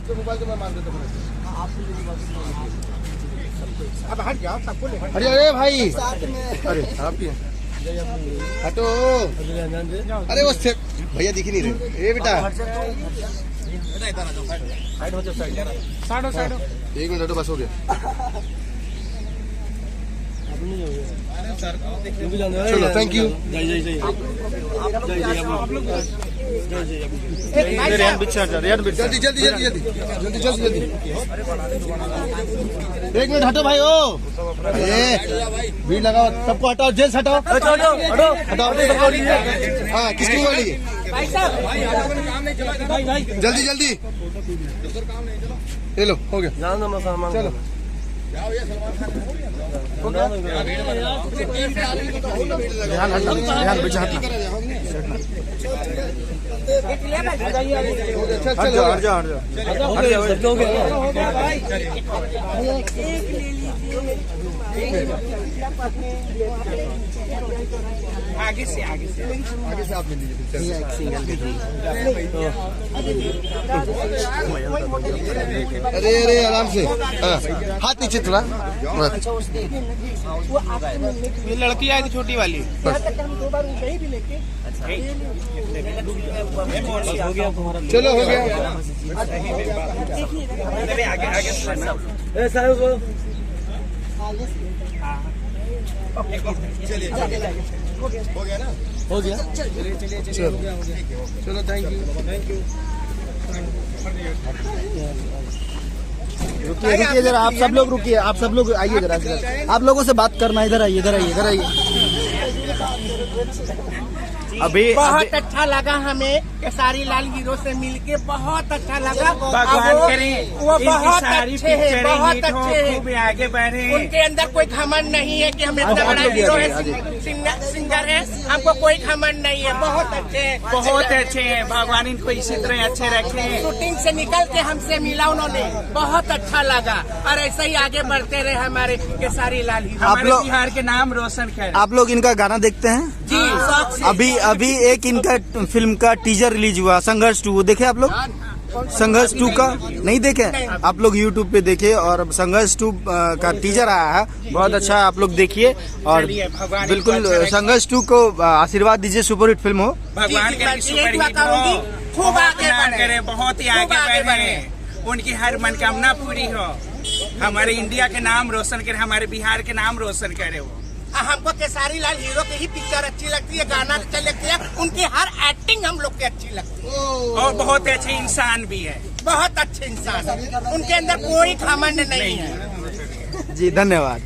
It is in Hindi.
आपके मोबाइल को मैं मान देता हूँ। अब हट जाओ, सबको ले हट। अरे भाई, अरे आप ही हटो। अरे वो भैया दिख ही नहीं रहे। ये बेटा एक मिनट हटो, बस हो गया। चलो थैंक यू। जल्दी जल्दी जल्दी जल्दी जल्दी जल्दी जल्दी। एक मिनट हटो भाई। ओ भीड़ लगाओ, सबको हटाओ, जेल हटाओ, हटाओ हटाओ। हाँ किसकी मोबाइल है? जल्दी जल्दी ये लो, हो गया। चलो ध्यान हटना, ध्यान बचा हटना। हट जाओ हट जाओ हट जाओ। आगे से आप ले लीजिए। अरे अरे आराम से, हाथ नीचे थोड़ा। ये लड़की आई थी छोटी वाली। चलो हो गया। चलिए हो गया ना, हो गया। चलो थैंक यू। रुकिए जरा, आप सब लोग रुकिए, आप सब लोग आइए जरा, आप लोगों से बात करना। इधर आइए इधर आइए इधर आइए। अभी बहुत अच्छा लगा हमें केसारी लाल हीरो से मिलके, बहुत अच्छा लगा। भगवान करे वो बहुत अच्छे हैं, बहुत अच्छे खूब आगे बढ़े। उनके अंदर कोई घमंड नहीं है कि हम इतना बड़ा हीरो है, सिंगर है, हमको कोई घमंड नहीं है। बहुत अच्छे हैं, बहुत अच्छे हैं। भगवान इनको इसी तरह अच्छे रखे। शूटिंग से निकल के हमसे मिला उन्होंने, बहुत अच्छा लगा। और ऐसे ही आगे बढ़ते रहे हमारे केसारी लाल हीरो। हमारे बिहार के नाम रोशन करें। आप लोग इनका गाना देखते हैं? जी। अभी एक इनका फिल्म का टीजर रिलीज हुआ, संघर्ष 2, वो देखे आप लोग? संघर्ष 2 का नहीं देखे? आप लोग YouTube पे देखे, और संघर्ष 2 का टीजर आया है, बहुत अच्छा, आप लोग देखिए। और बिल्कुल संघर्ष 2 को आशीर्वाद दीजिए, सुपरहिट फिल्म हो। भगवान करे सुपरहिट हो, खूब आगे बढ़े, बहुत ही आगे बढ़े, उनकी हर मनकामना पूरी हो, हमारे इंडिया के नाम रोशन करे, हमारे बिहार के नाम रोशन करे। वो हमको केसारी लाल हीरो की ही पिक्चर अच्छी लगती है, गाना अच्छा लगती है, उनकी हर एक्टिंग हम लोग की अच्छी लगती है। और बहुत अच्छे इंसान भी है, बहुत अच्छे इंसान है, उनके अंदर कोई घमंड नहीं है। जी धन्यवाद।